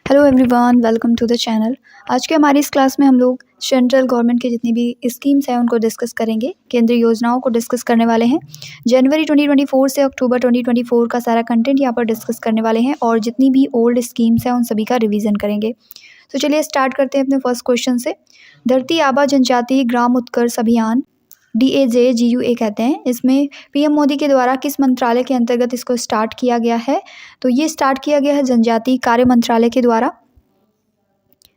Hello everyone, welcome to the channel. आज के हमारी इस क्लास में हम लोग सेंट्रल गवर्नमेंट की जितनी भी स्कीम्स हैं उनको डिस्कस करेंगे। केंद्रीय योजनाओं को डिस्कस करने वाले हैं। जनवरी 2024 से अक्टूबर 2024 का सारा कंटेंट यहाँ पर डिस्कस करने वाले हैं और जितनी भी ओल्ड स्कीम्स हैं उन सभी का रिवीजन करेंगे। तो चलिए स्टार्ट करते हैं अपने फर्स्ट क्वेश्चन से। धरती आबा जनजाति ग्राम उत्कर्ष अभियान DAJGUA कहते हैं। इसमें PM मोदी के द्वारा किस मंत्रालय के अंतर्गत इसको स्टार्ट किया गया है? तो ये स्टार्ट किया गया है जनजातीय कार्य मंत्रालय के द्वारा।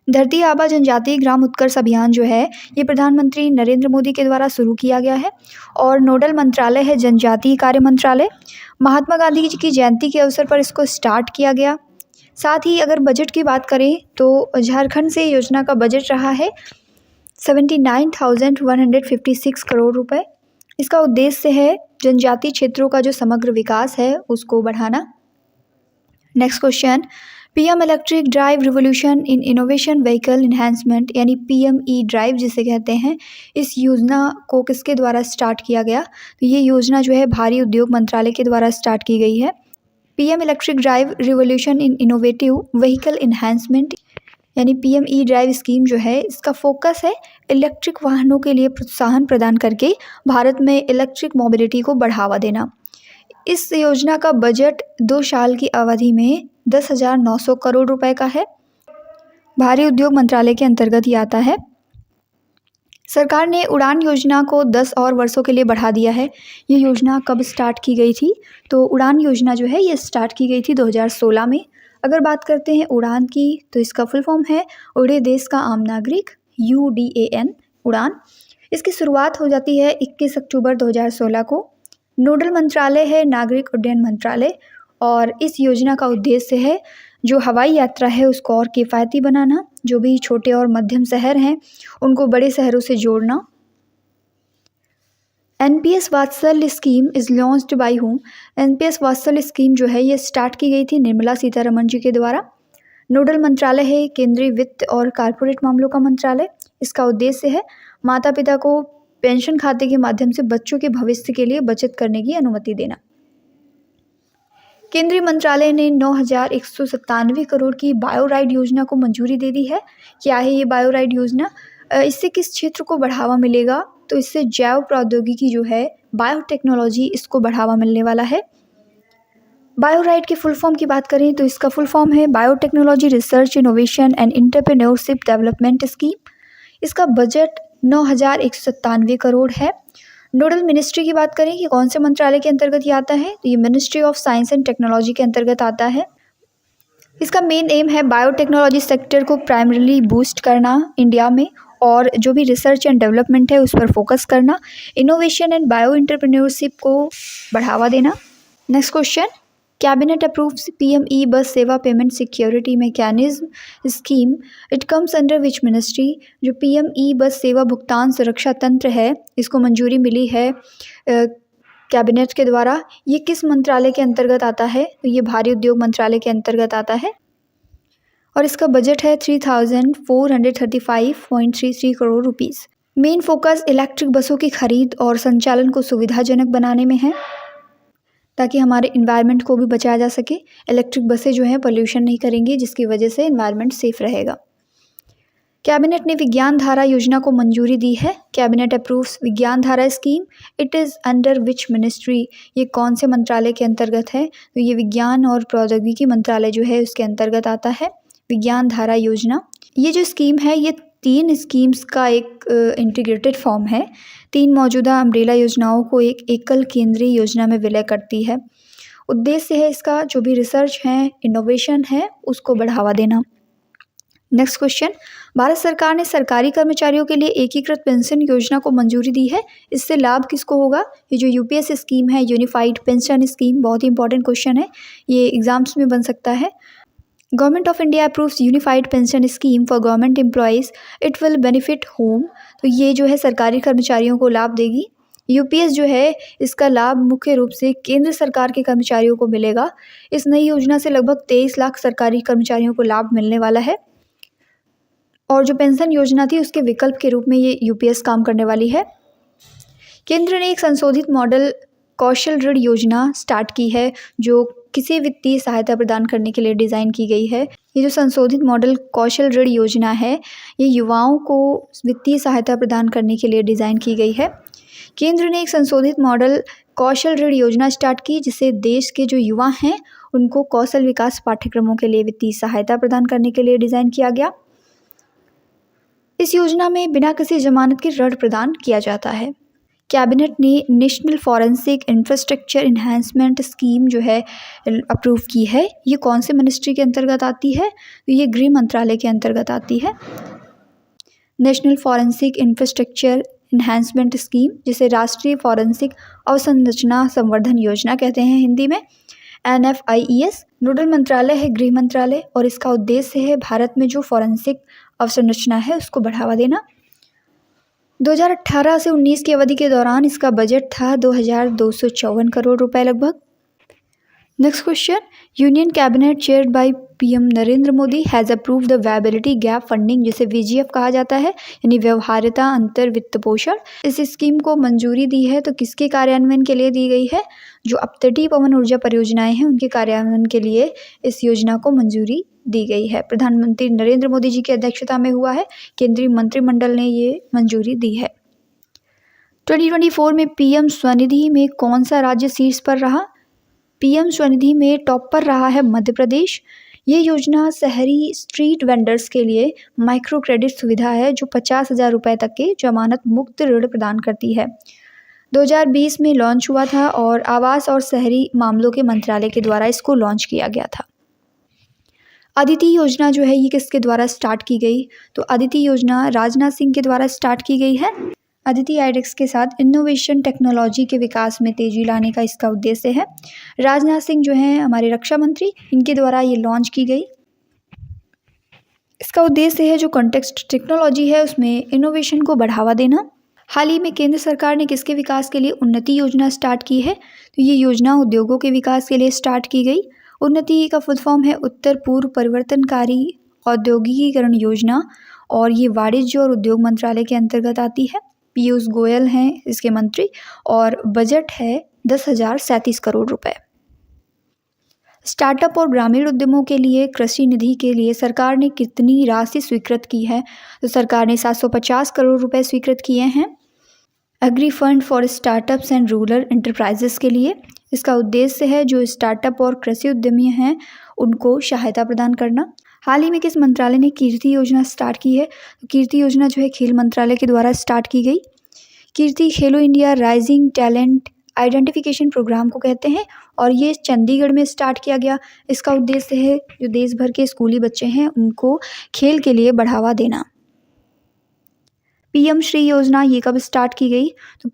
धरती आबा जनजातीय ग्राम उत्कर्ष अभियान जो है ये प्रधानमंत्री नरेंद्र मोदी के द्वारा शुरू किया गया है और नोडल मंत्रालय है जनजातीय कार्य मंत्रालय। महात्मा गांधी जी की जयंती के अवसर पर इसको स्टार्ट किया गया। साथ ही अगर बजट की बात करें तो झारखंड से योजना का बजट रहा है 79,156 करोड़ रुपए। इसका उद्देश्य है जनजातीय क्षेत्रों का जो समग्र विकास है उसको बढ़ाना। Next question, PM electric drive revolution in innovation vehicle enhancement यानी PME ड्राइव जिसे कहते हैं, इस योजना को किसके द्वारा स्टार्ट किया गया? तो ये योजना जो है भारी उद्योग मंत्रालय के द्वारा स्टार्ट की गई है। PM electric drive revolution in innovative vehicle enhancement यानी PME ड्राइव स्कीम जो है इसका फोकस है इलेक्ट्रिक वाहनों के लिए प्रोत्साहन प्रदान करके भारत में इलेक्ट्रिक मोबिलिटी को बढ़ावा देना। इस योजना का बजट 2 साल की अवधि में 10,900 करोड़ रुपए का है। भारी उद्योग मंत्रालय के अंतर्गत ये आता है। सरकार ने उड़ान योजना को 10 और वर्षों के लिए बढ़ा दिया है। ये योजना कब स्टार्ट की गई थी? तो उड़ान योजना जो है ये स्टार्ट की गई थी 2016 में। अगर बात करते हैं उड़ान की तो इसका फुल फॉर्म है उड़े देश का आम नागरिक, UDAN उड़ान। इसकी शुरुआत हो जाती है 21 अक्टूबर 2016 को। नोडल मंत्रालय है नागरिक उड्डयन मंत्रालय और इस योजना का उद्देश्य है जो हवाई यात्रा है उसको और किफ़ायती बनाना। जो भी छोटे और मध्यम शहर हैं उनको बड़े शहरों से जोड़ना। NPS वात्सल्य scheme is launched by whom? NPS वात्सल्य स्कीम जो है ये स्टार्ट की गई थी निर्मला सीतारमण जी के द्वारा। नोडल मंत्रालय है केंद्रीय वित्त और कारपोरेट मामलों का मंत्रालय। इसका उद्देश्य है माता पिता को पेंशन खाते के माध्यम से बच्चों के भविष्य के लिए बचत करने की अनुमति देना। केंद्रीय मंत्रालय ने 9,197 करोड़ की बायोराइड योजना को मंजूरी दे दी है। क्या है ये बायोराइड योजना? इससे किस क्षेत्र को बढ़ावा मिलेगा? तो इससे जैव प्रौद्योगिकी जो है बायोटेक्नोलॉजी इसको बढ़ावा मिलने वाला है। बायोराइड के फुल फॉर्म की बात करें तो इसका फुल फॉर्म है biotechnology research innovation and entrepreneurship development scheme. इसका बजट 9,197 करोड़ है। नोडल मिनिस्ट्री की बात करें कि कौन से मंत्रालय के अंतर्गत ये आता है, तो ये ministry of science and technology के अंतर्गत आता है। इसका मेन एम है बायोटेक्नोलॉजी सेक्टर को प्राइमरीली बूस्ट करना इंडिया में और जो भी रिसर्च एंड डेवलपमेंट है उस पर फोकस करना, इनोवेशन एंड बायो एंटरप्रेन्योरशिप को बढ़ावा देना। Next question, cabinet approves PME बस सेवा payment security mechanism scheme, it comes under which ministry? जो PME बस सेवा भुगतान सुरक्षा तंत्र है इसको मंजूरी मिली है कैबिनेट के द्वारा। ये किस मंत्रालय के अंतर्गत आता है? तो ये भारी उद्योग मंत्रालय के अंतर्गत आता है और इसका बजट है 3,435.33 crore rupees. Main focus electric बसों की खरीद और संचालन को सुविधाजनक बनाने में है ताकि हमारे इन्वायरमेंट को भी बचाया जा सके। इलेक्ट्रिक बसें जो हैं पोल्यूशन नहीं करेंगी जिसकी वजह से इन्वायरमेंट सेफ रहेगा। कैबिनेट ने विज्ञान धारा योजना को मंजूरी दी है। कैबिनेट अप्रूव्स विज्ञान धारा scheme, it is under which ministry? ये कौन से मंत्रालय के अंतर्गत है? तो ये विज्ञान और प्रौद्योगिकी मंत्रालय जो है उसके अंतर्गत आता है विज्ञान धारा योजना। ये जो स्कीम है ये 3 स्कीम्स का एक इंटीग्रेटेड फॉर्म है। 3 मौजूदा अम्ब्रेला योजनाओं को एक एकल केंद्रीय योजना में विलय करती है। उद्देश्य है इसका जो भी रिसर्च है इनोवेशन है उसको बढ़ावा देना। नेक्स्ट क्वेश्चन, भारत सरकार ने सरकारी कर्मचारियों के लिए एकीकृत पेंशन योजना को मंजूरी दी है। इससे लाभ किसको होगा? ये जो UPS स्कीम है यूनिफाइड पेंशन स्कीम, बहुत ही इंपॉर्टेंट क्वेश्चन है, ये एग्जाम्स में बन सकता है। Government of India approves unified pension scheme for government employees, it will benefit home? तो ये जो है सरकारी कर्मचारियों को लाभ देगी। UPS जो है इसका लाभ मुख्य रूप से केंद्र सरकार के कर्मचारियों को मिलेगा। इस नई योजना से लगभग 23 लाख सरकारी कर्मचारियों को लाभ मिलने वाला है और जो पेंशन योजना थी उसके विकल्प के रूप में ये UPS काम करने वाली है। केंद्र ने एक संशोधित मॉडल कौशल ऋण योजना स्टार्ट की है जो किसे वित्तीय सहायता प्रदान करने के लिए डिज़ाइन की गई है? ये जो संशोधित मॉडल कौशल ऋण योजना है, ये युवाओं को वित्तीय सहायता प्रदान करने के लिए डिज़ाइन की गई है। केंद्र ने एक संशोधित मॉडल कौशल ऋण योजना स्टार्ट की, जिसे देश के जो युवा हैं उनको कौशल विकास पाठ्यक्रमों के लिए वित्तीय सहायता प्रदान करने के लिए डिज़ाइन किया गया। इस योजना में बिना किसी जमानत के ऋण प्रदान किया जाता है। कैबिनेट ने national forensic infrastructure enhancement scheme जो है अप्रूव की है। ये कौन से मिनिस्ट्री के अंतर्गत आती है? तो ये गृह मंत्रालय के अंतर्गत आती है। National forensic infrastructure enhancement scheme, जिसे राष्ट्रीय फॉरेंसिक अवसंरचना संवर्धन योजना कहते हैं हिंदी में, NFIES। नोडल मंत्रालय है गृह मंत्रालय और इसका उद्देश्य है भारत में जो फॉरेंसिक अवसंरचना है उसको बढ़ावा देना। 2018 से 19 की अवधि के दौरान इसका बजट था 2254 करोड़ रुपए लगभग। Next question, union cabinet chaired by PM Narendra Modi has approve the viability gap funding, जिसे VGF कहा जाता है, यानी व्यवहार्यता अंतर वित्त पोषण। इस स्कीम को मंजूरी दी है तो किसके कार्यान्वयन के लिए दी गई है? जो अपतटीय पवन ऊर्जा परियोजनाएं हैं उनके कार्यान्वयन के लिए इस योजना को मंजूरी दी गई है। प्रधानमंत्री नरेंद्र मोदी जी की अध्यक्षता में हुआ है, केंद्रीय मंत्रिमंडल ने ये मंजूरी दी है। 2024 में PM स्वनिधि में कौन सा राज्य शीर्ष पर रहा? PM स्वनिधि में टॉप पर रहा है मध्य प्रदेश। ये योजना शहरी स्ट्रीट वेंडर्स के लिए माइक्रो क्रेडिट सुविधा है जो 50,000 रुपये तक के जमानत मुक्त ऋण प्रदान करती है। 2020 में लॉन्च हुआ था और आवास और शहरी मामलों के मंत्रालय के द्वारा इसको लॉन्च किया गया था। अदिति योजना जो है ये किसके द्वारा स्टार्ट की गई? तो अदिति योजना राजनाथ सिंह के द्वारा स्टार्ट की गई है। अदिति आइडेक्स के साथ इनोवेशन टेक्नोलॉजी के विकास में तेजी लाने का इसका उद्देश्य है। राजनाथ सिंह जो हैं हमारे रक्षा मंत्री, इनके द्वारा ये लॉन्च की गई। इसका उद्देश्य है जो कॉन्टेक्स्ट टेक्नोलॉजी है उसमें इनोवेशन को बढ़ावा देना। हाल ही में केंद्र सरकार ने किसके विकास के लिए उन्नति योजना स्टार्ट की है? तो ये योजना उद्योगों के विकास के लिए स्टार्ट की गई। उन्नति का फुल फॉर्म है उत्तर पूर्व परिवर्तनकारी औद्योगिकीकरण योजना और ये वाणिज्य और उद्योग मंत्रालय के अंतर्गत आती है। पीयूष गोयल हैं इसके मंत्री और बजट है 10,037 करोड़ रुपए। स्टार्टअप और ग्रामीण उद्यमों के लिए कृषि निधि के लिए सरकार ने कितनी राशि स्वीकृत की है? तो सरकार ने 750 करोड़ रुपए स्वीकृत किए हैं। Agri fund for startups and rural enterprises के लिए इसका उद्देश्य है जो स्टार्टअप और कृषि उद्यमी हैं उनको सहायता प्रदान करना। हाल ही में किस मंत्रालय ने कीर्ति योजना स्टार्ट की है? तो कीर्ति योजना जो है खेल मंत्रालय के द्वारा स्टार्ट की गई। Kirti Khelo India rising talent identification programme को कहते हैं और ये चंडीगढ़ में स्टार्ट किया गया। इसका उद्देश्य है जो देश भर के स्कूली बच्चे हैं उनको खेल के लिए बढ़ावा देना। PM श्री योजना ये कब स्टार्ट की गई? तो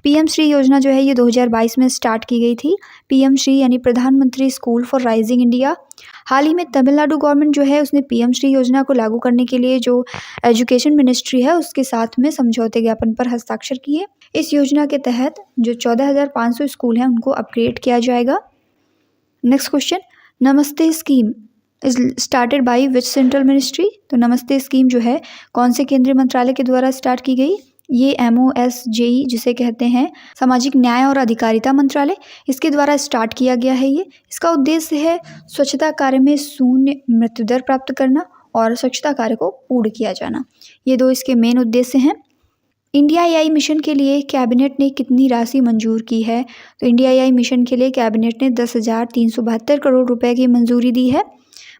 PM श्री योजना जो है ये 2022 में स्टार्ट की गई थी। PM श्री यानी प्रधानमंत्री स्कूल फॉर राइजिंग इंडिया। हाल ही में तमिलनाडु गवर्नमेंट जो है उसने PM श्री योजना को लागू करने के लिए जो एजुकेशन मिनिस्ट्री है उसके साथ में समझौते ज्ञापन पर हस्ताक्षर किए। इस योजना के तहत जो 14,500 स्कूल हैं उनको अपग्रेड किया जाएगा। नेक्स्ट क्वेश्चन, नमस्ते scheme is started by which central ministry? तो नमस्ते स्कीम जो है कौन से केंद्रीय मंत्रालय के द्वारा स्टार्ट की गई? ये MOSJE जिसे कहते हैं सामाजिक न्याय और अधिकारिता मंत्रालय, इसके द्वारा स्टार्ट किया गया है ये। इसका उद्देश्य है स्वच्छता कार्य में शून्य मृत्यु दर प्राप्त करना और स्वच्छता कार्य को पूर्ण किया जाना। ये दो इसके मेन उद्देश्य हैं। इंडिया AI मिशन के लिए कैबिनेट ने कितनी राशि मंजूर की है? तो इंडिया AI मिशन के लिए कैबिनेट ने 10,372 करोड़ रुपए की मंजूरी दी है।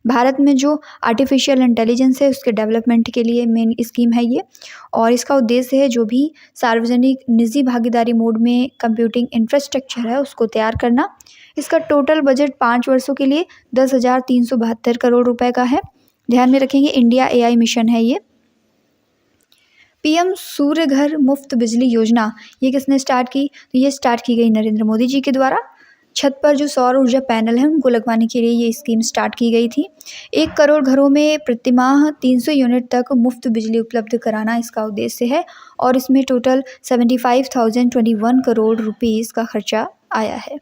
भारत में जो आर्टिफिशियल इंटेलिजेंस है उसके डेवलपमेंट के लिए मेन स्कीम है ये और इसका उद्देश्य है जो भी सार्वजनिक निजी भागीदारी मोड में कंप्यूटिंग इंफ्रास्ट्रक्चर है उसको तैयार करना। इसका टोटल बजट 5 वर्षों के लिए 10,372 करोड़ रुपए का है। ध्यान में रखेंगे इंडिया AI मिशन है ये। PM सूर्य घर मुफ्त बिजली योजना ये किसने स्टार्ट की? तो ये स्टार्ट की गई नरेंद्र मोदी जी के द्वारा। छत पर जो सौर ऊर्जा पैनल है उनको लगवाने के लिए ये स्कीम स्टार्ट की गई थी। 1 करोड़ घरों में प्रतिमाह 300 यूनिट तक मुफ्त बिजली उपलब्ध कराना इसका उद्देश्य है और इसमें टोटल 75,021 करोड़ रुपीस का खर्चा आया है।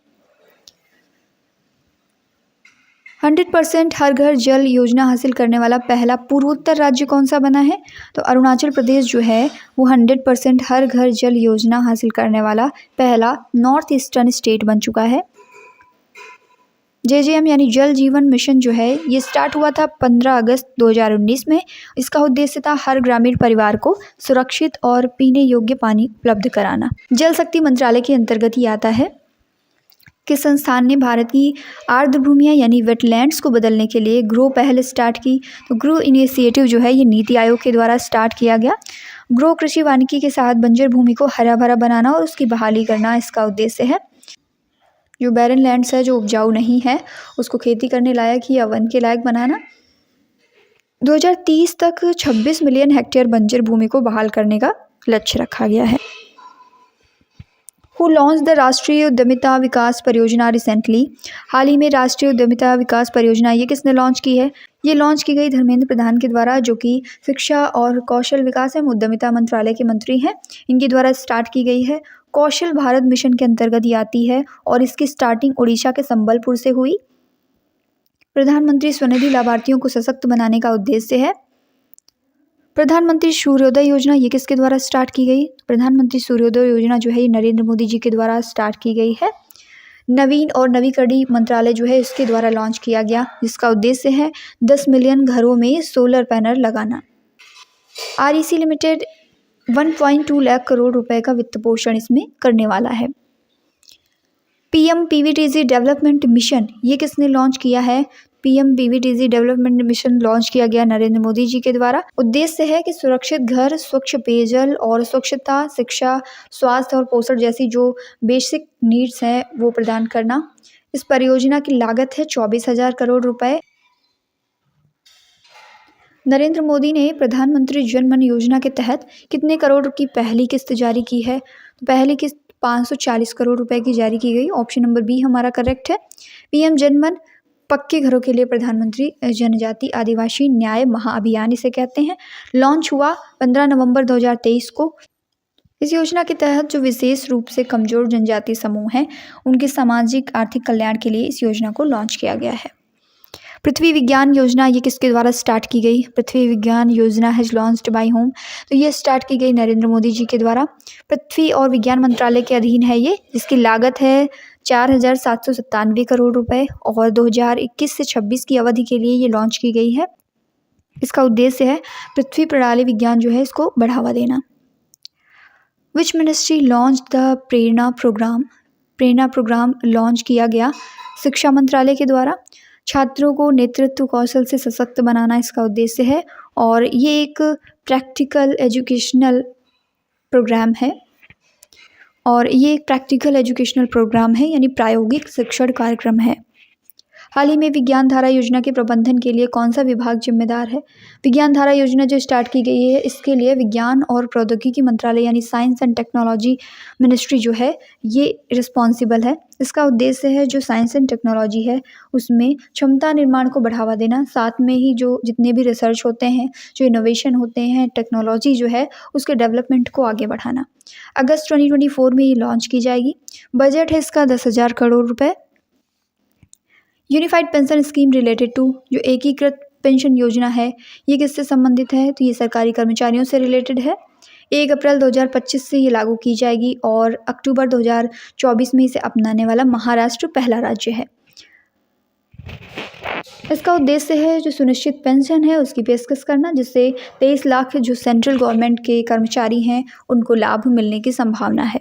100% हर घर जल योजना हासिल करने वाला पहला पूर्वोत्तर राज्य कौन सा बना है? तो अरुणाचल प्रदेश जो है वो 100% हर घर जल योजना हासिल करने वाला पहला नॉर्थ ईस्टर्न स्टेट बन चुका है। JJM यानी जल जीवन मिशन जो है ये स्टार्ट हुआ था 15 अगस्त 2019 में। इसका उद्देश्य था हर ग्रामीण परिवार को सुरक्षित और पीने योग्य पानी उपलब्ध कराना। जल शक्ति मंत्रालय के अंतर्गत ही आता है। किस संस्थान ने भारत की आर्द्र भूमियाँ यानी वेटलैंड्स को बदलने के लिए ग्रो पहल स्टार्ट की? तो ग्रो इनिशिएटिव जो है ये नीति आयोग के द्वारा स्टार्ट किया गया। ग्रो कृषि वानिकी के साथ बंजर भूमि को हरा भरा बनाना और उसकी बहाली करना इसका उद्देश्य है। जो बैरन लैंड्स है, जो उपजाऊ नहीं है, उसको खेती करने लायक या वन के लायक बनाना। 2030 तक 26 मिलियन हेक्टेयर बंजर भूमि को बहाल करने का लक्ष्य रखा गया है। हु लॉन्च द राष्ट्रीय उद्यमिता विकास परियोजना रिसेंटली? हाल ही में राष्ट्रीय उद्यमिता विकास परियोजना ये किसने लॉन्च की है? ये लॉन्च की गई धर्मेंद्र प्रधान के द्वारा, जो कि शिक्षा और कौशल विकास एवं उद्यमिता मंत्रालय के मंत्री हैं। इनके द्वारा स्टार्ट की गई है। कौशल भारत मिशन के अंतर्गत ये आती है और इसकी स्टार्टिंग उड़ीसा के संबलपुर से हुई। प्रधानमंत्री स्वनिधि लाभार्थियों को सशक्त बनाने का उद्देश्य है। प्रधानमंत्री सूर्योदय योजना ये किसके द्वारा स्टार्ट की गई? प्रधानमंत्री सूर्योदय योजना जो है ये नरेंद्र मोदी जी के द्वारा स्टार्ट की गई है। नवीन और नवीकरणीय मंत्रालय जो है इसके द्वारा लॉन्च किया गया, जिसका उद्देश्य है 10 मिलियन घरों में सोलर पैनल लगाना। REC लिमिटेड 1.2 लाख करोड़ रुपए का वित्त पोषण इसमें करने वाला है। PM-PVTG डेवलपमेंट मिशन ये किसने लॉन्च किया है? PM-PVTG डेवलपमेंट मिशन लॉन्च किया गया नरेंद्र मोदी जी के द्वारा। उद्देश्य है कि सुरक्षित घर, स्वच्छ पेयजल और स्वच्छता, शिक्षा, स्वास्थ्य और पोषण जैसी जो बेसिक नीड्स हैं वो प्रदान करना। इस परियोजना की लागत है 24,000 करोड़ रुपए। नरेंद्र मोदी ने प्रधानमंत्री जन धन योजना के तहत कितने करोड़ की पहली किस्त जारी की है? तो पहली किस्त 540 करोड़ रुपए की जारी की गई। ऑप्शन नंबर बी हमारा करेक्ट है। PM जन धन पक्के घरों के लिए प्रधानमंत्री जनजाति आदिवासी न्याय महाअभियान इसे कहते हैं, लॉन्च हुआ 15 नवंबर 2023 को। इस योजना के तहत जो विशेष रूप से कमजोर जनजाति समूह हैं उनके सामाजिक आर्थिक कल्याण के लिए इस योजना को लॉन्च किया गया है। पृथ्वी विज्ञान योजना ये किसके द्वारा स्टार्ट की गई? पृथ्वी विज्ञान योजना हैज लॉन्च्ड बाय होम? तो ये स्टार्ट की गई नरेंद्र मोदी जी के द्वारा। पृथ्वी और विज्ञान मंत्रालय के अधीन है ये, जिसकी लागत है 4,797 करोड़ रुपए और 2021 से 26 की अवधि के लिए ये लॉन्च की गई है। इसका उद्देश्य है पृथ्वी प्रणाली विज्ञान जो है इसको बढ़ावा देना। Which ministry launch the Prerna programme? Prerna programme launch किया गया शिक्षा मंत्रालय के द्वारा। छात्रों को नेतृत्व कौशल से सशक्त बनाना इसका उद्देश्य है और ये एक प्रैक्टिकल एजुकेशनल प्रोग्राम है यानी प्रायोगिक शिक्षण कार्यक्रम है। हाल ही में विज्ञान धारा योजना के प्रबंधन के लिए कौन सा विभाग जिम्मेदार है? विज्ञान धारा योजना जो स्टार्ट की गई है इसके लिए विज्ञान और प्रौद्योगिकी मंत्रालय यानी साइंस एंड टेक्नोलॉजी मिनिस्ट्री जो है ये रिस्पॉन्सिबल है। इसका उद्देश्य है जो साइंस एंड टेक्नोलॉजी है उसमें क्षमता निर्माण को बढ़ावा देना, साथ में ही जो जितने भी रिसर्च होते हैं, जो इनोवेशन होते हैं, टेक्नोलॉजी जो है उसके डेवलपमेंट को आगे बढ़ाना। अगस्त 2024 में ये लॉन्च की जाएगी। बजट है इसका 10,000 करोड़ रुपये। Unified pension scheme related to, जो एकीकृत पेंशन योजना है ये किससे संबंधित है? तो ये सरकारी कर्मचारियों से रिलेटेड है। 1 अप्रैल 2025 से ये लागू की जाएगी और अक्टूबर 2024 में इसे अपनाने वाला महाराष्ट्र पहला राज्य है। इसका उद्देश्य है जो सुनिश्चित पेंशन है उसकी पेशकश करना, जिससे 23 लाख जो सेंट्रल गवर्नमेंट के कर्मचारी हैं उनको लाभ मिलने की संभावना है।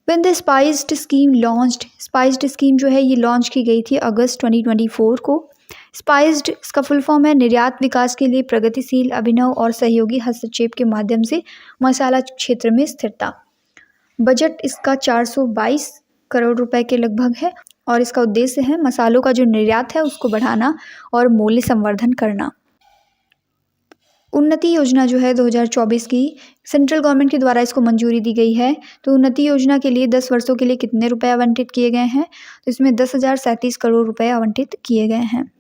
When the spiced scheme launched? Spiced scheme जो है ये लॉन्च की गई थी अगस्त 2024 को। स्पाइस्ड इसका फुल फॉर्म है निर्यात विकास के लिए प्रगतिशील, अभिनव और सहयोगी हस्तक्षेप के माध्यम से मसाला क्षेत्र में स्थिरता। बजट इसका 422 करोड़ रुपए के लगभग है और इसका उद्देश्य है मसालों का जो निर्यात है उसको बढ़ाना और मूल्य संवर्धन करना। उन्नति योजना जो है 2024 की सेंट्रल गवर्नमेंट के द्वारा इसको मंजूरी दी गई है। तो उन्नति योजना के लिए 10 वर्षों के लिए कितने रुपए आवंटित किए गए हैं? तो इसमें 10,037 करोड़ रुपए आवंटित किए गए हैं।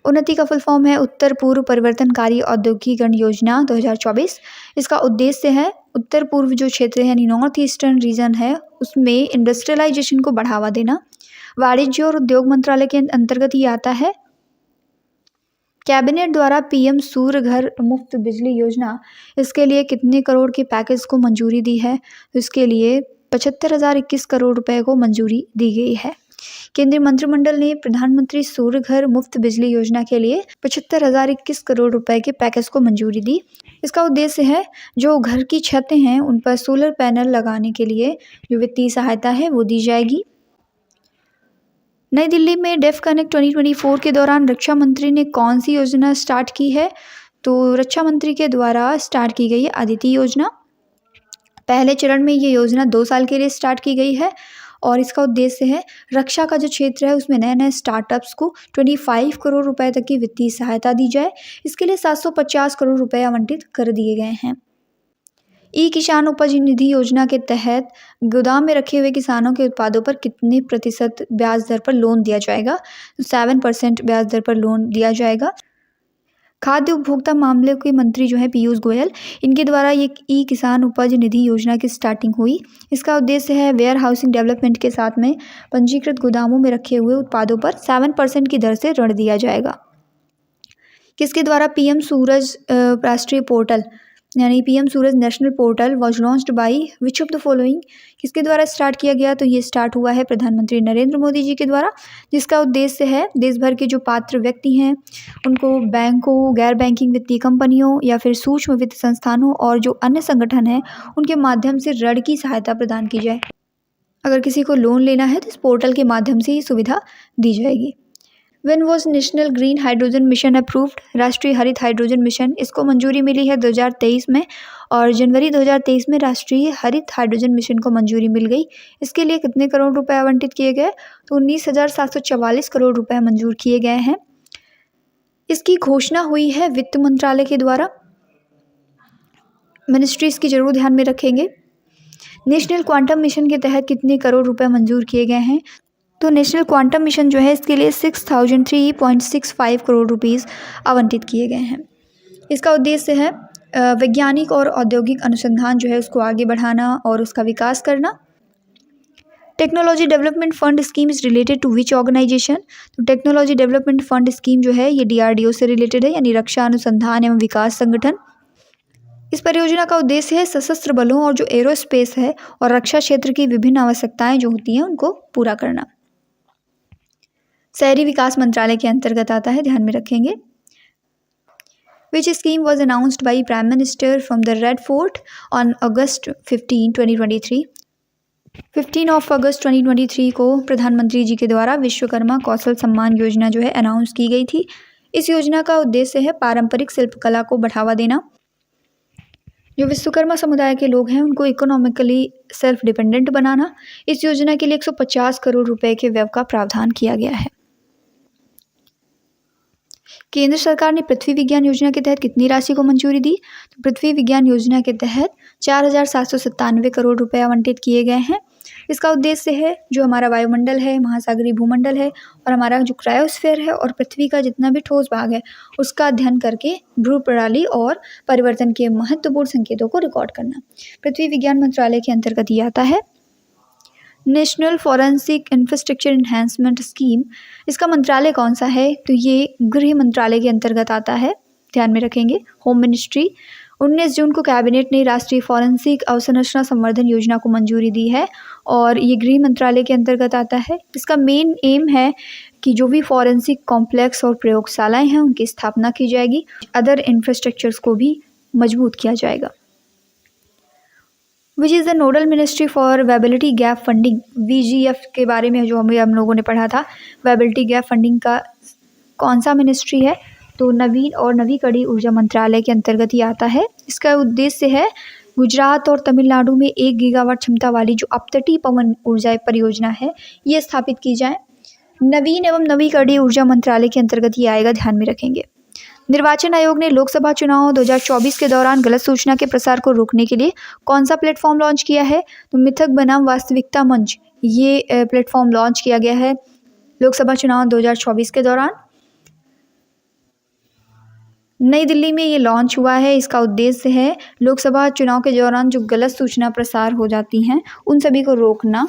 उन्नति का फुल फॉर्म है उत्तर पूर्व परिवर्तनकारी औद्योगिकीकरण योजना 2024। इसका उद्देश्य है उत्तर पूर्व जो क्षेत्र है यानी नॉर्थ ईस्टर्न रीजन है उसमें इंडस्ट्रियलाइजेशन को बढ़ावा देना। वाणिज्य और उद्योग मंत्रालय के अंतर्गत ही आता है। कैबिनेट द्वारा PM सूर्य घर मुफ्त बिजली योजना, इसके लिए कितने करोड़ के पैकेज को मंजूरी दी है? तो इसके लिए 75,021 करोड़ रुपए को मंजूरी दी गई है। केंद्रीय मंत्रिमंडल ने प्रधानमंत्री सूर्य घर मुफ्त बिजली योजना के लिए 75,021 करोड़ रुपए के पैकेज को मंजूरी दी। इसका उद्देश्य है जो घर की छतें हैं उन पर सोलर पैनल लगाने के लिए जो वित्तीय सहायता है वो दी जाएगी। नई दिल्ली में डेफ कनेक्ट 2024 के दौरान रक्षा मंत्री ने कौन सी योजना स्टार्ट की है? तो रक्षा मंत्री के द्वारा स्टार्ट की गई है अदिति योजना। पहले चरण में ये योजना 2 साल के लिए स्टार्ट की गई है और इसका उद्देश्य है रक्षा का जो क्षेत्र है उसमें नए नए स्टार्टअप्स को 25 करोड़ रुपए तक की वित्तीय सहायता दी जाए। इसके लिए 750 करोड़ रुपए आवंटित कर दिए गए हैं। ई किसान उपज निधि योजना के तहत गोदाम में रखे हुए किसानों के उत्पादों पर कितने प्रतिशत ब्याज दर पर लोन दिया जाएगा? 7% ब्याज दर पर लोन दिया जाएगा। खाद्य उपभोक्ता मामले के मंत्री जो है पीयूष गोयल, इनके द्वारा ये ई किसान उपज निधि योजना की स्टार्टिंग हुई। इसका उद्देश्य है वेयर हाउसिंग डेवलपमेंट के साथ में पंजीकृत गोदामों में रखे हुए उत्पादों पर 7% की दर से ऋण दिया जाएगा। किसके द्वारा पीएम सूरज राष्ट्रीय पोर्टल यानी PM Suraj national portal was launched by which of the following? किसके द्वारा स्टार्ट किया गया? तो ये स्टार्ट हुआ है प्रधानमंत्री नरेंद्र मोदी जी के द्वारा, जिसका उद्देश्य है देश भर के जो पात्र व्यक्ति हैं उनको बैंकों, गैर बैंकिंग वित्तीय कंपनियों या फिर सूक्ष्म वित्त संस्थानों और जो अन्य संगठन हैं उनके माध्यम से ऋण की सहायता प्रदान की जाए। अगर किसी को लोन लेना है तो इस पोर्टल के माध्यम से ही सुविधा दी जाएगी। When was national green hydrogen mission approved? राष्ट्रीय हरित हाइड्रोजन मिशन, इसको मंजूरी मिली है 2023 में और जनवरी 2023 में राष्ट्रीय हरित हाइड्रोजन मिशन को मंजूरी मिल गई। इसके लिए कितने करोड़ रुपए आवंटित किए गए? तो 19,744 करोड़ रुपए मंजूर किए गए हैं। इसकी घोषणा हुई है वित्त मंत्रालय के द्वारा। मिनिस्ट्री इसकी जरूर ध्यान में रखेंगे। नेशनल क्वांटम मिशन के तहत कितने करोड़ रुपए मंजूर किए गए हैं? तो नेशनल क्वांटम मिशन जो है इसके लिए 6,003.65 करोड़ रुपीस आवंटित किए गए हैं। इसका उद्देश्य है वैज्ञानिक और औद्योगिक अनुसंधान जो है उसको आगे बढ़ाना और उसका विकास करना। Technology development fund scheme is related to which organisation? तो टेक्नोलॉजी डेवलपमेंट फंड स्कीम जो है ये DRDO से रिलेटेड है, यानी रक्षा अनुसंधान एवं विकास संगठन। इस परियोजना का उद्देश्य है सशस्त्र बलों और जो एरोस्पेस है और रक्षा क्षेत्र की विभिन्न आवश्यकताएं जो होती हैं उनको पूरा करना। शहरी विकास मंत्रालय के अंतर्गत आता है, ध्यान में रखेंगे। Which scheme was announced by Prime Minister from the Red Fort on August 15, 2023? 15 अगस्त 2023 को प्रधानमंत्री जी के द्वारा विश्वकर्मा कौशल सम्मान योजना जो है अनाउंस की गई थी। इस योजना का उद्देश्य है पारंपरिक शिल्पकला को बढ़ावा देना। जो विश्वकर्मा समुदाय के लोग हैं उनको इकोनॉमिकली सेल्फ डिपेंडेंट बनाना। इस योजना के लिए 150 करोड़ रुपए के व्यय का प्रावधान किया गया है। केंद्र सरकार ने पृथ्वी विज्ञान योजना के तहत कितनी राशि को मंजूरी दी? तो पृथ्वी विज्ञान योजना के तहत 4,797 करोड़ रुपए आवंटित किए गए हैं। इसका उद्देश्य है जो हमारा वायुमंडल है, महासागरीय भूमंडल है और हमारा जो क्रायोस्फीयर है और पृथ्वी का जितना भी ठोस भाग है उसका अध्ययन करके भू प्रणाली और परिवर्तन के महत्वपूर्ण संकेतों को रिकॉर्ड करना। पृथ्वी विज्ञान मंत्रालय के अंतर्गत ये आता है। National forensic infrastructure enhancement scheme, इसका मंत्रालय कौन सा है? तो ये गृह मंत्रालय के अंतर्गत आता है, ध्यान में रखेंगे। Home ministry. 19 जून को कैबिनेट ने राष्ट्रीय फॉरेंसिक अवसंरचना संवर्धन योजना को मंजूरी दी है और ये गृह मंत्रालय के अंतर्गत आता है। इसका मेन एम है कि जो भी फॉरेंसिक कॉम्प्लेक्स और प्रयोगशालाएं हैं उनकी स्थापना की जाएगी, अदर इंफ्रास्ट्रक्चर्स को भी मजबूत किया जाएगा। Which is the nodal ministry for viability gap funding? VGF के बारे में जो हम लोगों ने पढ़ा था, वेबिलिटी गैप फंडिंग का कौन सा मिनिस्ट्री है? तो नवीन और नवीकरणीय ऊर्जा मंत्रालय के अंतर्गत ही आता है। इसका उद्देश्य है गुजरात और तमिलनाडु में 1 गीगावाट क्षमता वाली जो अपतटीय पवन ऊर्जा परियोजना है ये स्थापित की जाए। नवीन एवं नवीकरणीय ऊर्जा मंत्रालय के अंतर्गत ही आएगा, ध्यान में रखेंगे। निर्वाचन आयोग ने लोकसभा चुनाव 2024 के दौरान गलत सूचना के प्रसार को रोकने के लिए कौन सा प्लेटफॉर्म लॉन्च किया है? तो मिथक बनाम वास्तविकता मंच, ये प्लेटफॉर्म लॉन्च किया गया है लोकसभा चुनाव 2024 के दौरान। नई दिल्ली में ये लॉन्च हुआ है। इसका उद्देश्य है लोकसभा चुनाव के दौरान जो गलत सूचना प्रसार हो जाती हैं उन सभी को रोकना।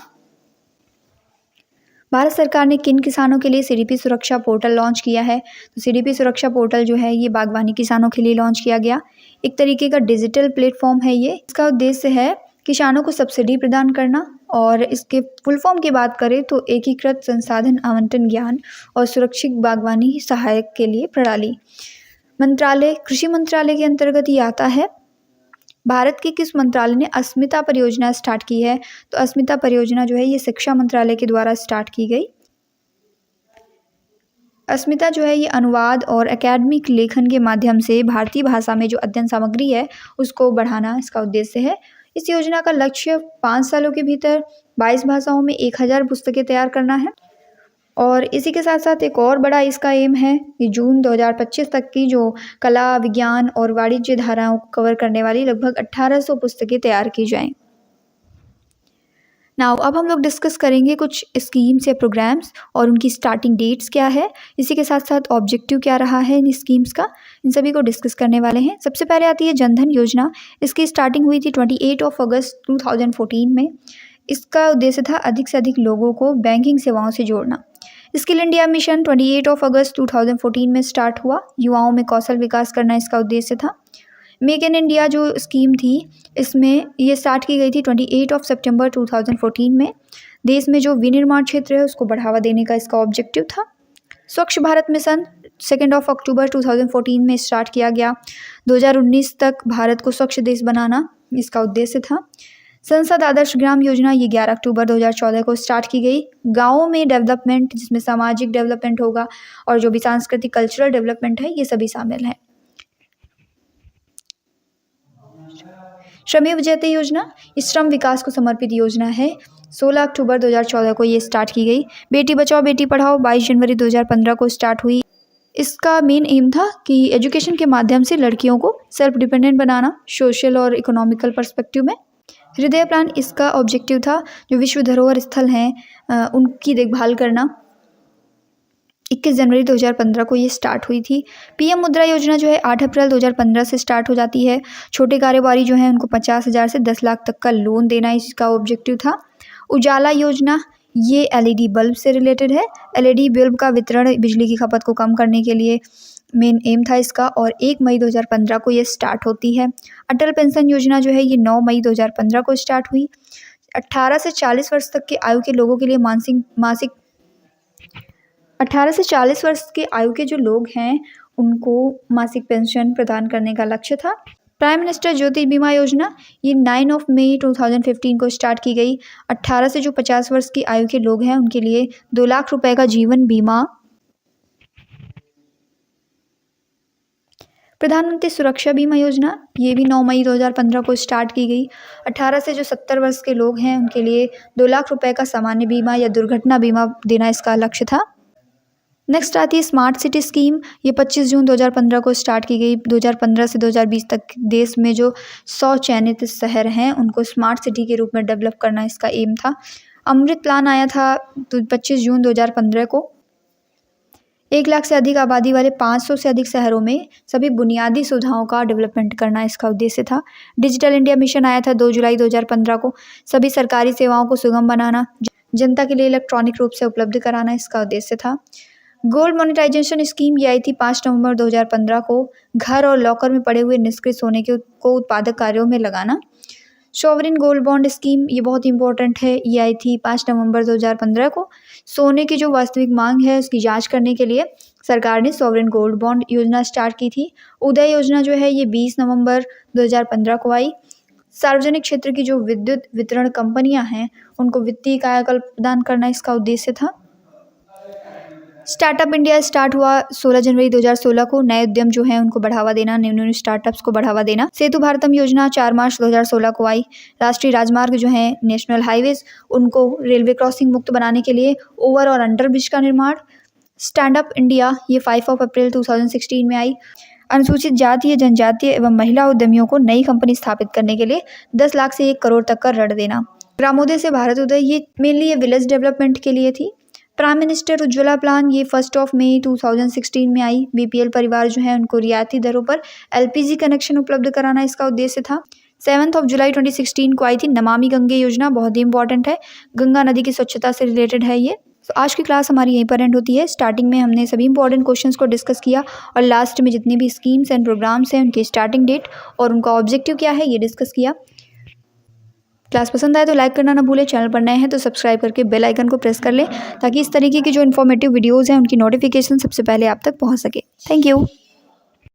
भारत सरकार ने किन किसानों के लिए CDP सुरक्षा पोर्टल लॉन्च किया है? तो CDP सुरक्षा पोर्टल जो है ये बागवानी किसानों के लिए लॉन्च किया गया। एक तरीके का डिजिटल प्लेटफॉर्म है ये। इसका उद्देश्य है किसानों को सब्सिडी प्रदान करना और इसके फुल फॉर्म की बात करें तो एकीकृत संसाधन आवंटन ज्ञान और सुरक्षित बागवानी सहायक के लिए प्रणाली। मंत्रालय कृषि मंत्रालय के अंतर्गत ये आता है। भारत के किस मंत्रालय ने अस्मिता परियोजना स्टार्ट की है? तो अस्मिता परियोजना जो है ये शिक्षा मंत्रालय के द्वारा स्टार्ट की गई। अस्मिता जो है ये अनुवाद और एकेडमिक लेखन के माध्यम से भारतीय भाषा में जो अध्ययन सामग्री है उसको बढ़ाना इसका उद्देश्य है। इस योजना का लक्ष्य 5 सालों के भीतर 22 भाषाओं में 1000 पुस्तकें तैयार करना है। और इसी के साथ साथ एक और बड़ा इसका एम है कि जून 2025 तक की जो कला, विज्ञान और वाणिज्य धाराओं को कवर करने वाली लगभग 1800 पुस्तकें तैयार की जाएं। नाउ अब हम लोग डिस्कस करेंगे कुछ स्कीम्स या प्रोग्राम्स और उनकी स्टार्टिंग डेट्स क्या है, इसी के साथ साथ ऑब्जेक्टिव क्या रहा है इन स्कीम्स का, इन सभी को डिस्कस करने वाले हैं। सबसे पहले आती है जनधन योजना। इसकी स्टार्टिंग हुई थी 28 अगस्त 2014 में। इसका उद्देश्य था अधिक से अधिक लोगों को बैंकिंग सेवाओं से जोड़ना। स्किल इंडिया मिशन 28 अगस्त 2014 में स्टार्ट हुआ। युवाओं में कौशल विकास करना इसका उद्देश्य था। मेक इन इंडिया जो स्कीम थी इसमें ये स्टार्ट की गई थी 28 सितंबर 2014 में। देश में जो विनिर्माण क्षेत्र है उसको बढ़ावा देने का इसका ऑब्जेक्टिव था। स्वच्छ भारत मिशन 2 अक्टूबर 2014 में स्टार्ट किया गया। 2019 तक भारत को स्वच्छ देश बनाना इसका उद्देश्य था। संसद आदर्श ग्राम योजना ये 11 अक्टूबर 2014 को स्टार्ट की गई। गाँवों में डेवलपमेंट जिसमें सामाजिक डेवलपमेंट होगा और जो भी सांस्कृतिक कल्चरल डेवलपमेंट है ये सभी शामिल है। श्रमेव जयते योजना इस श्रम विकास को समर्पित योजना है। 16 अक्टूबर 2014 को ये स्टार्ट की गई। बेटी बचाओ बेटी पढ़ाओ 22 जनवरी 2015 को स्टार्ट हुई। इसका मेन एम था कि एजुकेशन के माध्यम से लड़कियों को सेल्फ डिपेंडेंट बनाना सोशल और इकोनॉमिकल पर्सपेक्टिव में। हृदय प्लान इसका ऑब्जेक्टिव था जो विश्व धरोहर स्थल हैं उनकी देखभाल करना। 21 जनवरी 2015 को ये स्टार्ट हुई थी। पीएम मुद्रा योजना जो है 8 अप्रैल 2015 से स्टार्ट हो जाती है। छोटे कारोबारी जो हैं उनको 50,000 से 10 लाख तक का लोन देना इसका ऑब्जेक्टिव था। उजाला योजना ये एलईडी बल्ब से रिलेटेड है। एलईडी बल्ब का वितरण बिजली की खपत को कम करने के लिए मेन एम था इसका और 1 मई 2015 को ये स्टार्ट होती है। अटल पेंशन योजना जो है ये 9 मई 2015 को स्टार्ट हुई। 18 से 40 वर्ष तक के आयु के लोगों के लिए मासिक 18 से 40 वर्ष के आयु के जो लोग हैं उनको मासिक पेंशन प्रदान करने का लक्ष्य था। प्राइम मिनिस्टर ज्योति बीमा योजना ये 9 मई 2015 को स्टार्ट की गई। 18 से जो 50 वर्ष की आयु के लोग हैं उनके लिए 2 लाख रुपए का जीवन बीमा। प्रधानमंत्री सुरक्षा बीमा योजना ये भी 9 मई 2015 को स्टार्ट की गई। 18 से जो 70 वर्ष के लोग हैं उनके लिए 2 लाख रुपए का सामान्य बीमा या दुर्घटना बीमा देना इसका लक्ष्य था। नेक्स्ट आती है स्मार्ट सिटी स्कीम। ये 25 जून 2015 को स्टार्ट की गई। 2015 से 2020 तक देश में जो 100 चयनित शहर हैं उनको स्मार्ट सिटी के रूप में डेवलप करना इसका एम था। अमृत प्लान आया था 25 जून 2015 को। 1 लाख से अधिक आबादी वाले 500 से अधिक शहरों में सभी बुनियादी सुविधाओं का डेवलपमेंट करना इसका उद्देश्य था। डिजिटल इंडिया मिशन आया था 2 जुलाई 2015 को। सभी सरकारी सेवाओं को सुगम बनाना, जनता के लिए इलेक्ट्रॉनिक रूप से उपलब्ध कराना इसका उद्देश्य था। गोल्ड मोनेटाइजेशन स्कीम ये आई थी 5 नवंबर 2015 को। घर और लॉकर में पड़े हुए निष्क्रिय सोने को उत्पादक कार्यों में लगाना। सॉवरिन गोल्ड बॉन्ड स्कीम ये बहुत इंपॉर्टेंट है। ये आई थी 5 नवंबर 2015 को। सोने की जो वास्तविक मांग है उसकी जांच करने के लिए सरकार ने सॉवरिन गोल्ड बॉन्ड योजना स्टार्ट की थी। उदय योजना जो है ये 20 नवंबर 2015 को आई। सार्वजनिक क्षेत्र की जो विद्युत वितरण कंपनियां हैं उनको वित्तीय कायाकल्प प्रदान करना इसका उद्देश्य था। स्टार्टअप इंडिया स्टार्ट हुआ 16 जनवरी 2016 को। नए उद्यम जो हैं उनको बढ़ावा देना, न्यू स्टार्टअप्स को बढ़ावा देना। सेतु भारतम योजना 4 मार्च 2016 को आई। राष्ट्रीय राजमार्ग जो हैं नेशनल हाईवेज उनको रेलवे क्रॉसिंग मुक्त बनाने के लिए ओवर और अंडर ब्रिज का निर्माण। स्टैंड अप इंडिया ये 5 अप्रैल 2016 में आई। अनुसूचित जातीय जनजातीय एवं महिला उद्यमियों को नई कंपनी स्थापित करने के लिए 10 लाख से 1 करोड़ तक का ऋण देना। ग्रामोदय से भारत उदय ये मेनली ये विलेज डेवलपमेंट के लिए थी। प्राइम मिनिस्टर उज्ज्वला प्लान ये 1 मई 2016 में आई। बीपीएल परिवार जो है उनको रियायती दरों पर एलपीजी कनेक्शन उपलब्ध कराना इसका उद्देश्य था। 7 जुलाई 2016 को आई थी नमामि गंगे योजना, बहुत ही इंपॉर्टेंट है, गंगा नदी की स्वच्छता से रिलेटेड है ये। तो आज की क्लास हमारी यहीं पर एंड होती है। स्टार्टिंग में हमने सभी इंपॉर्टेंट क्वेश्चंस को डिस्कस किया और लास्ट में जितनी भी स्कीम्स एंड प्रोग्राम्स हैं उनकी स्टार्टिंग डेट और उनका ऑब्जेक्टिव क्या है ये डिस्कस किया। क्लास पसंद आए तो लाइक करना ना भूलें, चैनल पर नए हैं तो सब्सक्राइब करके बेल आइकन को प्रेस कर लें ताकि इस तरीके की जो इन्फॉर्मेटिव वीडियोज़ हैं उनकी नोटिफिकेशन सबसे पहले आप तक पहुँच सके। Thank you.